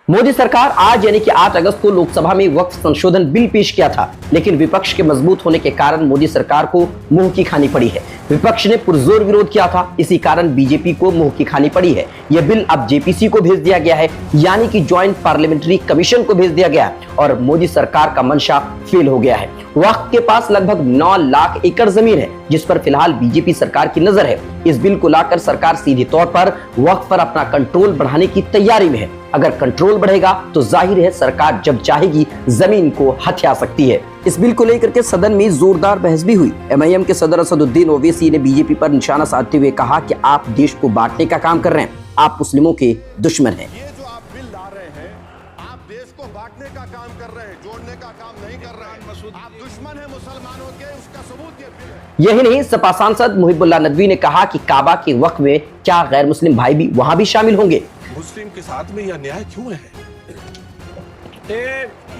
मोदी सरकार आज यानी कि 8 अगस्त को लोकसभा में वक्फ संशोधन बिल पेश किया था, लेकिन विपक्ष के मजबूत होने के कारण मोदी सरकार को मुंह की खानी पड़ी है। विपक्ष ने पुरजोर विरोध किया था, इसी कारण बीजेपी को मुंह की खानी पड़ी है। यह बिल अब जेपीसी को भेज दिया गया है, यानी कि ज्वाइंट पार्लियामेंट्री कमीशन को भेज दिया गया है और मोदी सरकार का मंशा फेल हो गया है। वक्फ के पास लगभग 9 लाख एकड़ जमीन है, जिस पर फिलहाल बीजेपी सरकार की नजर है। इस बिल को लाकर सरकार सीधे तौर पर वक्फ पर अपना कंट्रोल बढ़ाने की तैयारी में है। अगर कंट्रोल बढ़ेगा तो जाहिर है सरकार जब चाहेगी जमीन को हथिया सकती है। इस बिल को लेकर के सदन में जोरदार बहस भी हुई। एमआईएम के सदर असदुद्दीन ओवैसी ने बीजेपी पर निशाना साधते हुए कहा कि आप देश को बांटने का काम कर रहे हैं, आप मुस्लिमों के दुश्मन हैं। ये जो आप बिल ला रहे हैं, आप देश को बांटने का काम कर रहे हैं, जोड़ने का काम नहीं कर रहे हैं। आप दुश्मन हैं मुसलमानों के, उसका सबूत ये बिल है। यही नहीं, सपा सांसद मुहिबुल्लाह नदवी ने कहा कि काबा के वक्फ में क्या गैर मुस्लिम भाई भी वहां भी शामिल होंगे? मुस्लिम के साथ में यह अन्याय क्यों है?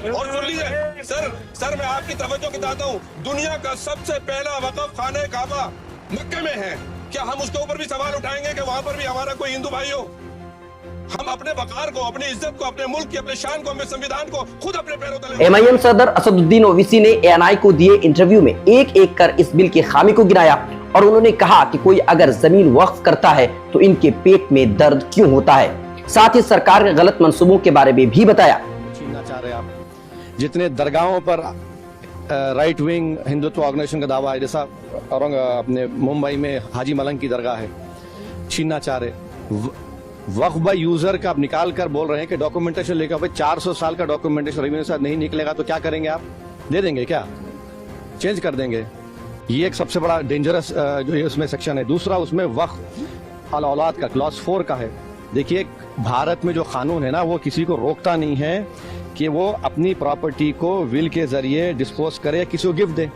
और सुन लीजिए सर मैं आपकी तवज्जो की चाहता हूँ। दुनिया का सबसे पहला वक़्फ़ खाने काबा मक्के में है। क्या हम उसके ऊपर भी सवाल उठाएंगे कि वहां पर भी हमारा कोई हिंदू भाई हो? हम अपने वकार को, अपनी इज्जत को, अपने मुल्क की, अपने शान को, अपने संविधान को खुद अपने पैरों तले। एमआईएम सदर असदुद्दीन ओवैसी ने एएनआई को दिए इंटरव्यू में एक एक कर इस बिल की खामी को गिनाया और उन्होंने कहा कि कोई अगर जमीन वक्फ करता है तो इनके पेट में दर्द क्यों होता है। साथ ही सरकार के गलत मंसूबों के बारे में भी बताया। छीनना चाह रहे आप जितने दरगाहों पर राइट विंग हिंदुत्व ऑर्गेनाइजेशन का दावा है, जैसा अपने मुंबई में हाजी मलंग की दरगाह है, छीनना चाह रहे। वक्फ बाय यूजर का आप निकाल कर बोल रहे हैं कि डॉक्यूमेंटेशन लेकर, भाई 400 साल का डॉक्यूमेंटेशन रेवेन्यू साथ नहीं निकलेगा तो क्या करेंगे आप? दे देंगे क्या? चेंज कर देंगे? ये एक सबसे बड़ा डेंजरस जो ये उसमें सेक्शन है। दूसरा उसमें वक्फ अल औलाद का क्लॉज 4 का है। देखिए भारत में जो कानून है ना, वो किसी को रोकता नहीं है कि वो अपनी प्रॉपर्टी को विल के जरिए डिस्पोज करे या किसी को गिफ्ट दे।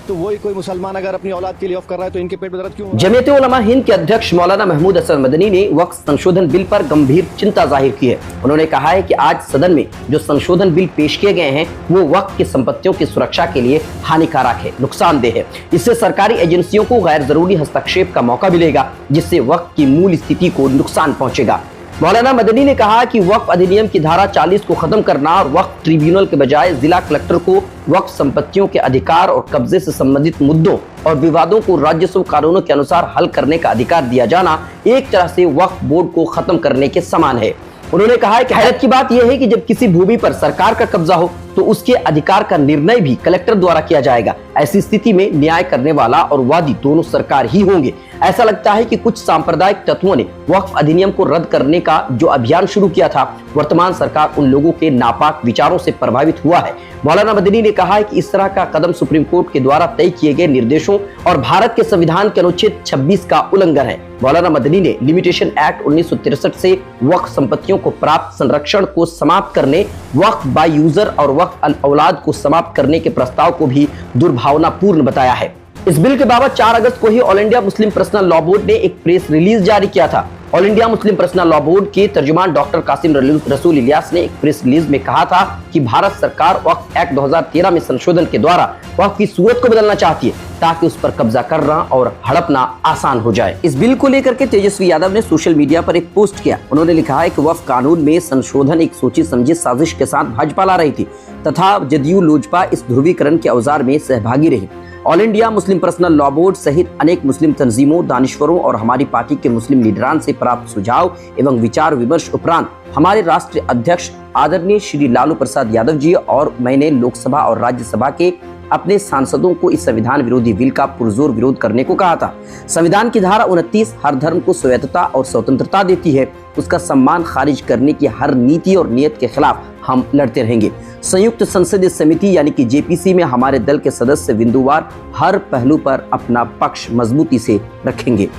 तो वही कोई मुसलमान अगर अपनी औलाद के लिए ऑफ कर रहा है तो इनके पेट में दर्द क्यों? जमीयत उलमा हिंद के अध्यक्ष मौलाना महमूद हसन मदनी ने वक्फ संशोधन बिल पर गंभीर चिंता जाहिर की है। उन्होंने कहा है कि आज सदन में जो संशोधन बिल पेश किए गए हैं वो वक्फ की संपत्तियों की सुरक्षा के लिए हानिकारक है, नुकसानदेह है। इससे सरकारी एजेंसियों को गैर जरूरी हस्तक्षेप का मौका मिलेगा, जिससे वक्फ की मूल स्थिति को नुकसान पहुंचेगा। मौलाना मदनी ने कहा कि वक्फ अधिनियम की धारा 40 को खत्म करना और वक्फ ट्रिब्यूनल के बजाय जिला कलेक्टर को वक्फ संपत्तियों के अधिकार और कब्जे से संबंधित मुद्दों और विवादों को राजस्व कानूनों के अनुसार हल करने का अधिकार दिया जाना एक तरह से वक्फ बोर्ड को खत्म करने के समान है। उन्होंने कहा है कि हैरत की बात यह है कि जब किसी भूमि पर सरकार का कब्जा हो तो उसके अधिकार का निर्णय भी कलेक्टर द्वारा किया जाएगा। ऐसी स्थिति में न्याय करने वाला और वादी दोनों सरकार ही होंगे। ऐसा लगता है कि कुछ सांप्रदायिक तत्वों ने वक्फ अधिनियम को रद्द करने का जो अभियान शुरू किया था, वर्तमान सरकार उन लोगों के नापाक विचारों से प्रभावित हुआ है। मौलाना मदनी ने कहा है कि इस तरह का कदम सुप्रीम कोर्ट के द्वारा तय किए गए निर्देशों और भारत के संविधान के अनुच्छेद 26 का उल्लंघन है। मौलाना मदनी ने लिमिटेशन एक्ट 1963 से वक्फ संपत्तियों को प्राप्त संरक्षण को समाप्त करने, वक्फ बाय यूजर और वक्फ अल औलाद को समाप्त करने के प्रस्ताव को भी दुर्भावनापूर्ण बताया है। इस बिल के बाबत 4 अगस्त को ही all India Muslim personal law board ने एक प्रेस रिलीज जारी किया था। All India Muslim personal law board के तर्जुमान डॉक्टर कासिम रसूल इलियास ने एक प्रेस रिलीज में कहा था कि भारत सरकार वक्फ एक्ट 2013 में संशोधन के द्वारा वक्फ की सूरत को बदलना चाहती है ताकि उस पर कब्जा करना और हड़पना आसान हो जाए। इस बिल को लेकर के तेजस्वी यादव ने सोशल मीडिया पर एक पोस्ट किया। उन्होंने लिखा है कि वक्फ कानून में संशोधन एक सोची समझी साजिश के साथ भाजपा ला रही थी तथा जदयू लोजपा इस ध्रुवीकरण के औजार में सहभागी रही। All India Muslim personal law board सहित अनेक मुस्लिम तंजीमों, दानिश्वरों और हमारी पार्टी के मुस्लिम लीडरान से प्राप्त सुझाव एवं विचार विमर्श उपरांत हमारे राष्ट्रीय अध्यक्ष आदरणीय श्री लालू प्रसाद यादव जी और मैंने लोकसभा और राज्यसभा के अपने सांसदों को इस संविधान विरोधी बिल का पुरजोर विरोध करने को कहा था। संविधान की धारा 29 हर धर्म को स्वायत्तता और स्वतंत्रता देती है। उसका सम्मान खारिज करने की हर नीति और नियत के खिलाफ हम लड़ते रहेंगे। संयुक्त संसदीय समिति यानी कि जेपीसी में हमारे दल के सदस्य बिंदुवार हर पहलू पर अपना पक्ष मजबूती से रखेंगे।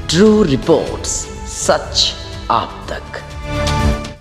ट्रू रिपोर्ट्स, सच आप तक।